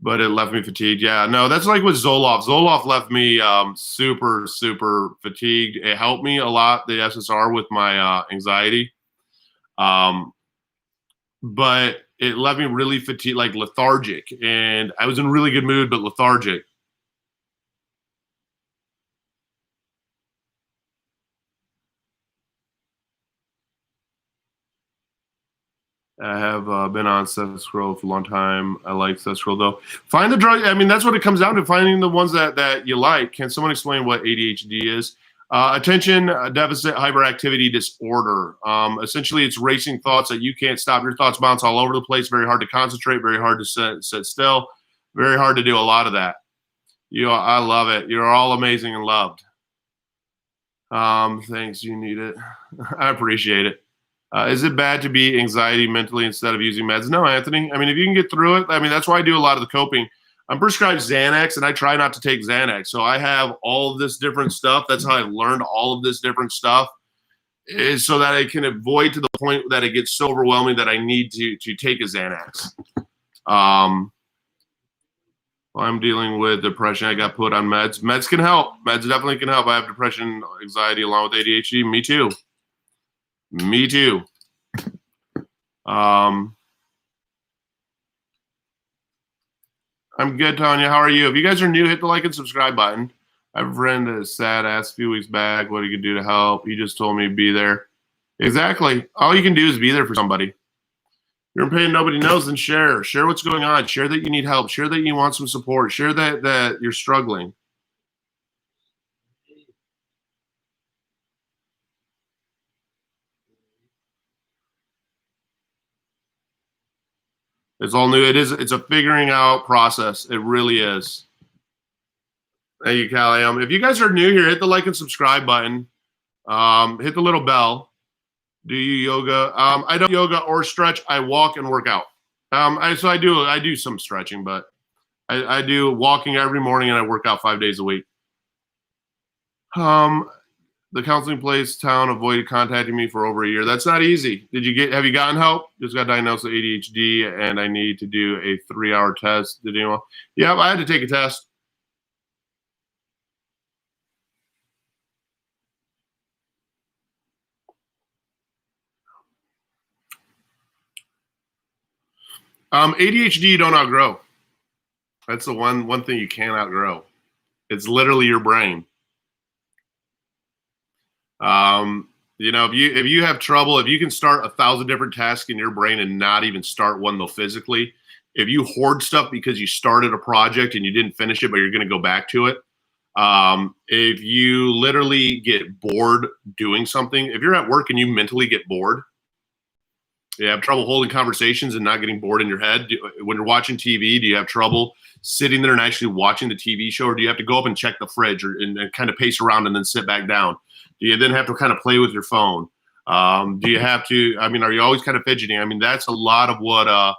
But it left me fatigued. Yeah, no, that's like with Zoloft. Zoloft left me super, super fatigued. It helped me a lot, the SSR, with my anxiety. But it left me really fatigued, like lethargic. And I was in really good mood, but lethargic. I have been on Seth Scroll for a long time. I like Seth Scroll though. Find the drug. I mean, that's what it comes down to: finding the ones that you like. Can someone explain what ADHD is? Attention deficit hyperactivity disorder. Essentially, it's racing thoughts that you can't stop. Your thoughts bounce all over the place. Very hard to concentrate. Very hard to sit still. Very hard to do a lot of that. I love it. You're all amazing and loved. Thanks. You need it. I appreciate it. Is it bad to be anxiety mentally instead of using meds? No, Anthony. I mean, if you can get through it, I mean, that's why I do a lot of the coping. I'm prescribed Xanax, and I try not to take Xanax. So I have all of this different stuff. That's how I've learned all of this different stuff, is so that I can avoid to the point that it gets so overwhelming that I need to take a Xanax. Well, I'm dealing with depression. I got put on meds. Meds can help. Meds definitely can help. I have depression, anxiety, along with ADHD. Me too. Me too. I'm good, Tanya. How are you? If you guys are new, hit the like and subscribe button. I have a friend that is sad, asked a few weeks back what he could do to help. He just told me to be there. Exactly. All you can do is be there for somebody. You're in pain, nobody knows, then share. Share what's going on. Share that you need help. Share that you want some support. Share that you're struggling. It's all new. It's a figuring out process. It really is. Thank you, Callie. If you guys are new here, hit the like and subscribe button. Hit the little bell. Do you yoga? I don't yoga or stretch. I walk and work out. I do some stretching, but I do walking every morning and I work out 5 days a week. The counseling place town avoided contacting me for over a year. That's not easy. Have you gotten help? Just got diagnosed with ADHD and I need to do a 3-hour test. Did anyone? Yeah, I had to take a test. ADHD you don't outgrow. That's the one thing you can't outgrow. It's literally your brain. If you have trouble, if you can start 1,000 different tasks in your brain and not even start one though physically, if you hoard stuff because you started a project and you didn't finish it, but you're going to go back to it, if you literally get bored doing something, if you're at work and you mentally get bored, you have trouble holding conversations and not getting bored in your head. When you're watching TV, do you have trouble sitting there and actually watching the TV show, or do you have to go up and check the fridge and kind of pace around and then sit back down? Do you then have to kind of play with your phone? Do you have to? I mean, are you always kind of fidgeting? I mean, that's a lot of what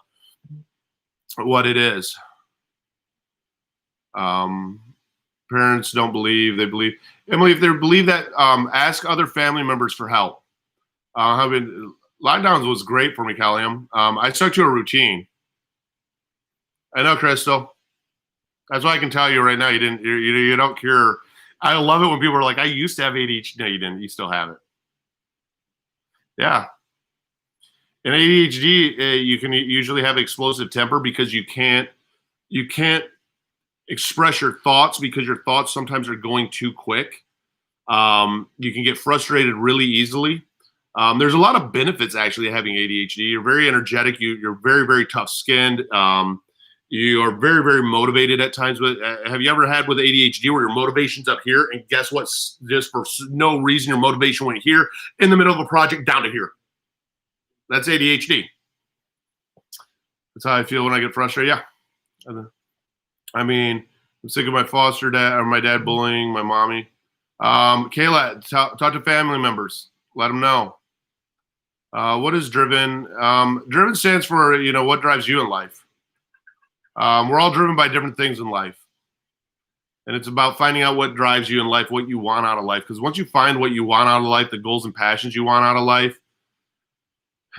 it is. Parents don't believe; they believe. Emily, if they believe that, ask other family members for help. Lockdowns was great for me, Callium. I stuck to a routine. I know, Crystal. That's why I can tell you right now, you don't cure. I love it when people are like, I used to have ADHD. No, you didn't. You still have it. Yeah. In ADHD, you can usually have explosive temper because you can't express your thoughts because your thoughts sometimes are going too quick. You can get frustrated really easily. There's a lot of benefits actually of having ADHD. You're very energetic. You're very, very tough skinned. You are very, very motivated at times. Have you ever had with ADHD where your motivation's up here and guess what? Just for no reason, your motivation went here in the middle of a project down to here. That's ADHD. That's how I feel when I get frustrated. Yeah. I mean, I'm sick of my foster dad or my dad bullying my mommy. Kayla, talk to family members. Let them know. What is driven? Driven stands for, what drives you in life. We're all driven by different things in life. And it's about finding out what drives you in life, what you want out of life. Because once you find what you want out of life, the goals and passions you want out of life,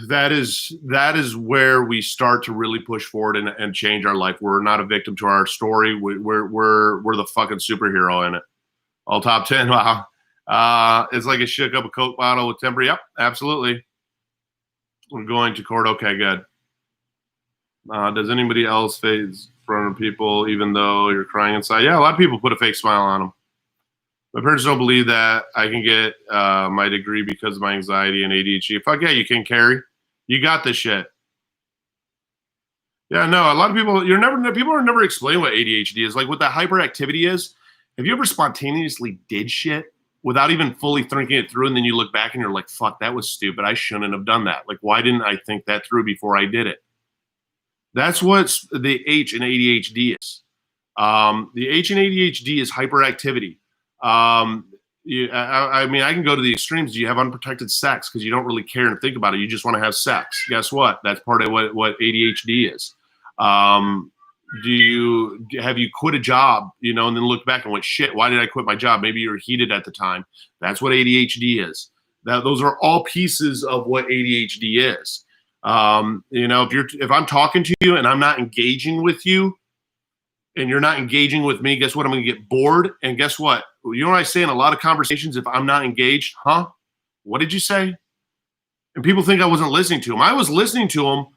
that is where we start to really push forward and change our life. We're not a victim to our story. We're the fucking superhero in it. All top 10. Wow. It's like a shook up a Coke bottle with temper. Yep, absolutely. We're going to court. Okay, good. Does anybody else face in front of people even though you're crying inside? Yeah, a lot of people put a fake smile on them. My parents don't believe that I can get my degree because of my anxiety and ADHD. Fuck yeah, you can, Carrie. You got this shit. Yeah, no, a lot of people, people are never explaining what ADHD is. Like what that hyperactivity is. Have you ever spontaneously did shit without even fully thinking it through, and then you look back and you're like, fuck, that was stupid. I shouldn't have done that. Like, why didn't I think that through before I did it? That's what the H in ADHD is. The H in ADHD is hyperactivity. I mean, I can go to the extremes. You have unprotected sex because you don't really care and think about it. You just want to have sex. Guess what? That's part of what ADHD is. Have you quit a job, and then look back and went, shit, why did I quit my job? Maybe you were heated at the time. That's what ADHD is. Those are all pieces of what ADHD is. If I'm talking to you and I'm not engaging with you and you're not engaging with me, guess what? I'm going to get bored. And guess what? You know what I say in a lot of conversations, if I'm not engaged, huh? What did you say? And people think I wasn't listening to them. I was listening to them,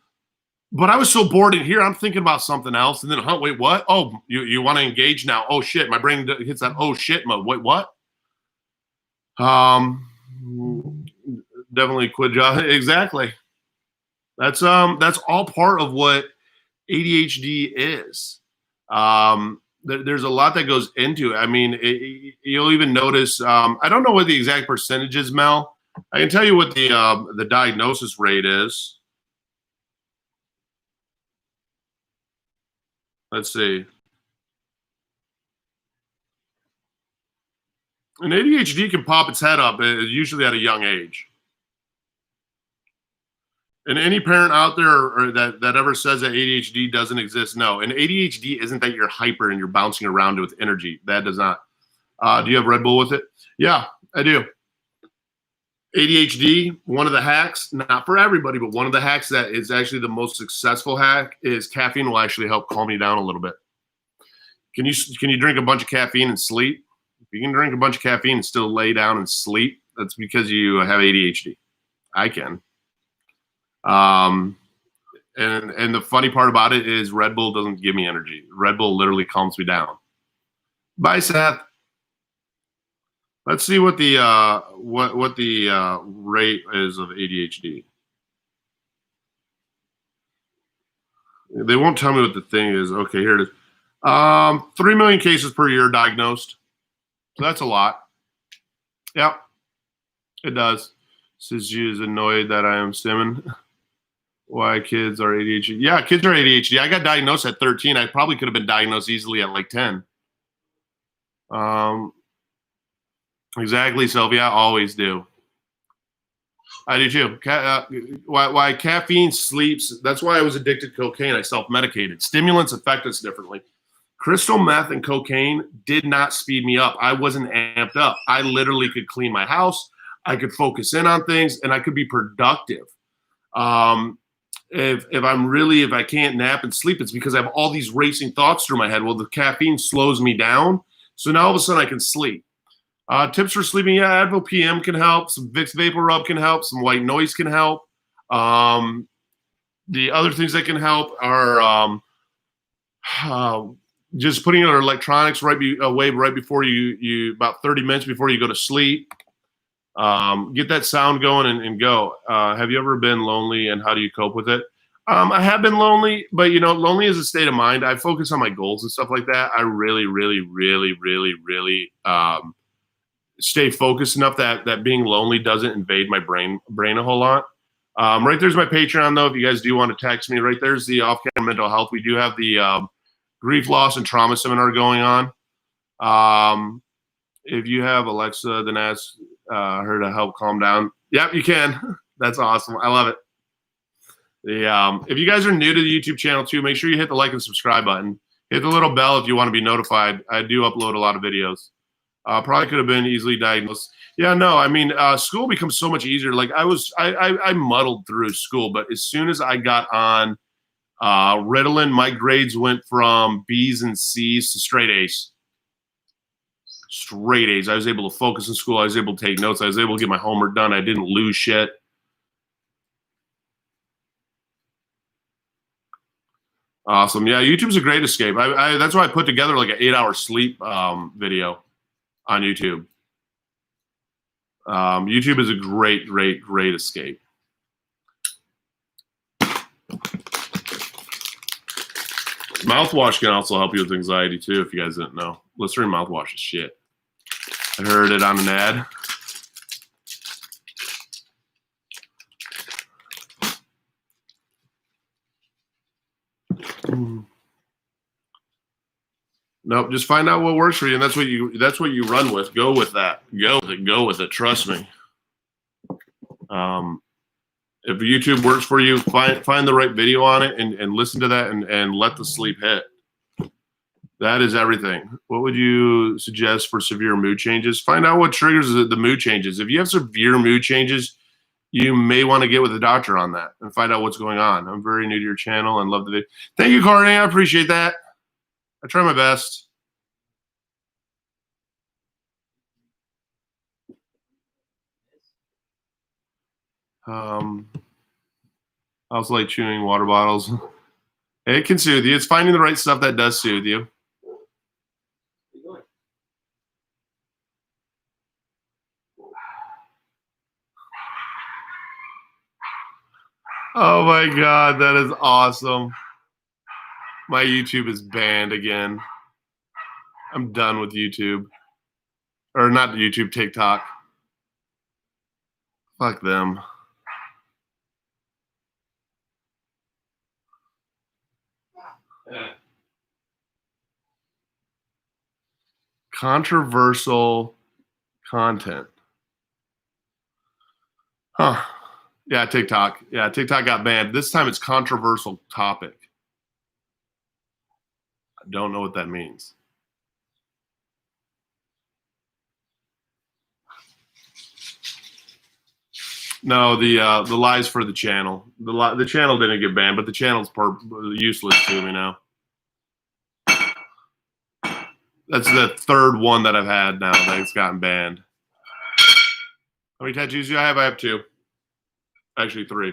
but I was so bored in here. I'm thinking about something else. And then, wait, what? Oh, you want to engage now? Oh shit. My brain hits that, oh shit mode. Wait, what? Definitely quit job. Exactly. That's all part of what ADHD is. There's a lot that goes into it. I mean, you'll even notice. I don't know what the exact percentage is, Mel. I can tell you what the diagnosis rate is. Let's see. An ADHD can pop its head up, usually at a young age. And any parent out there or that ever says that ADHD doesn't exist, no. And ADHD isn't that you're hyper and you're bouncing around with energy. That does not. Do you have Red Bull with it? Yeah, I do. ADHD, one of the hacks, not for everybody, but one of the hacks that is actually the most successful hack is caffeine will actually help calm you down a little bit. Can you drink a bunch of caffeine and sleep? If you can drink a bunch of caffeine and still lay down and sleep, that's because you have ADHD. I can. And the funny part about it is Red Bull doesn't give me energy. Red Bull literally calms me down. Bye, Seth. Let's see what the rate is of ADHD. They won't tell me what the thing is. Okay, here it is. 3 million cases per year diagnosed. So that's a lot. Yep, it does. Says she is annoyed that I am stimming. Why kids are ADHD? Yeah, kids are ADHD. I got diagnosed at 13. I probably could have been diagnosed easily at like 10. Exactly, Sylvia. I always do. I do too. Why caffeine sleeps? That's why I was addicted to cocaine. I self-medicated. Stimulants affect us differently. Crystal meth and cocaine did not speed me up. I wasn't amped up. I literally could clean my house. I could focus in on things, and I could be productive. If I can't nap and sleep, it's because I have all these racing thoughts through my head. Well, the caffeine slows me down, so now all of a sudden I can sleep. Tips for sleeping: yeah, Advil PM can help. Some Vicks Vapor Rub can help. Some white noise can help. The other things that can help are just putting your electronics away right before you about 30 minutes before you go to sleep. Get that sound going and go. Have you ever been lonely, and how do you cope with it? I have been lonely, but lonely is a state of mind. I focus on my goals and stuff like that. I really, really, really, really, really stay focused enough that being lonely doesn't invade my brain a whole lot. Right there's my Patreon, though. If you guys do want to text me, right there's the off-camera mental health. We do have the grief, loss, and trauma seminar going on. If you have Alexa, then ask her to help calm down. Yep, you can. That's awesome. I love it. If you guys are new to the YouTube channel too, make sure you hit the like and subscribe button. Hit the little bell if you want to be notified. I do upload a lot of videos. Probably could have been easily diagnosed. Yeah, no, I mean, school becomes so much easier. Like I muddled through school, but as soon as I got on Ritalin, my grades went from B's and C's to straight A's. Straight A's. I was able to focus in school. I was able to take notes. I was able to get my homework done. I didn't lose shit. Awesome. Yeah, YouTube's a great escape. That's why I put together like an 8-hour sleep video on YouTube. YouTube is a great, great, great escape. Mouthwash can also help you with anxiety too, if you guys didn't know. Listerine mouthwash is shit. I heard it on an ad. Nope, just find out what works for you, and that's what you run with. Go with that. Go with it. Trust me. If YouTube works for you, find the right video on it and listen to that and let the sleep hit. That is everything. What would you suggest for severe mood changes? Find out what triggers the mood changes. If you have severe mood changes, you may want to get with a doctor on that and find out what's going on. I'm very new to your channel and love the video. Thank you, Courtney. I appreciate that. I try my best. I also like chewing water bottles. It can soothe you. It's finding the right stuff that does soothe you. Oh my God, that is awesome. My YouTube is banned again. I'm done with YouTube. Or not YouTube, TikTok. Fuck them. Controversial content. Huh. Yeah, TikTok. Yeah, TikTok got banned. This time it's controversial topic. I don't know what that means. No, the lies for the channel. The channel didn't get banned, but the channel's useless to me now. That's the third one that I've had now that's gotten banned. How many tattoos do I have? I have 2. Actually 3.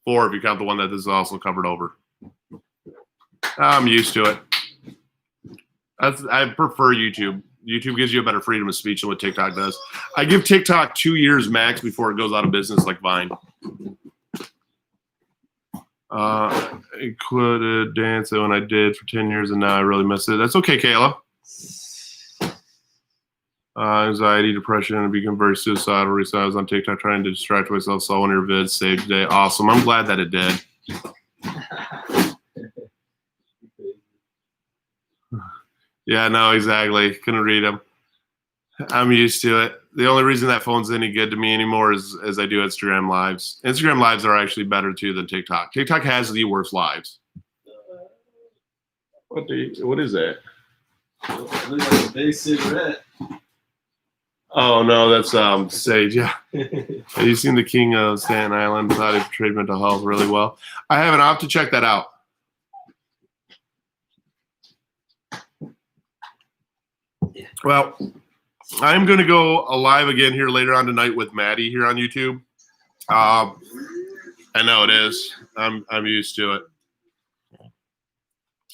4 if you count the one that this is also covered over. I'm used to it. I prefer YouTube. YouTube gives you a better freedom of speech than what TikTok does. I give TikTok 2 years max before it goes out of business like Vine. I quit dancing when I did for 10 years and now I really miss it. That's okay, Kayla. Anxiety, depression, and become very suicidal. Recently, I was on TikTok trying to distract myself. Saw one of your vids saved today. Awesome. I'm glad that it did. Yeah, no, exactly. Couldn't read them. I'm used to it. The only reason that phone's any good to me anymore is as I do Instagram lives. Instagram lives are actually better too than TikTok. TikTok has the worst lives. What is that? Looks like a big cigarette. Oh no, that's Sage. Yeah. Have you seen The King of Staten Island? Thought he portrayed mental health really well. I haven't. I'll have to check that out. Well, I'm going to go live again here later on tonight with Maddie here on YouTube. I know it is. I'm used to it.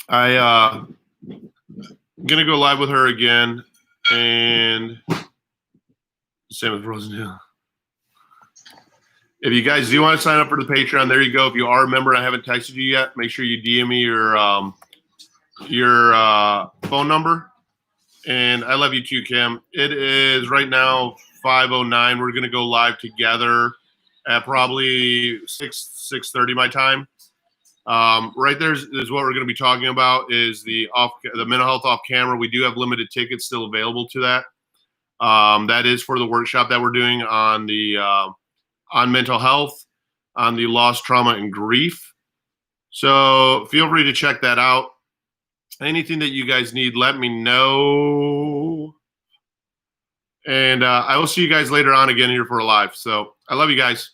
I'm going to go live with her again, and same with Rosendale. If you guys do want to sign up for the Patreon, there you go. If you are a member, I haven't texted you yet. Make sure you DM me your phone number. And I love you too, Kim. It is right now 5:09. We're going to go live together at probably 6:30 my time. Right there is what we're going to be talking about is the mental health off camera. We do have limited tickets still available to that. That is for the workshop that we're doing on the on mental health, on the loss, trauma, and grief. So feel free to check that out. Anything that you guys need, let me know. And I will see you guys later on again here for a live. So I love you guys.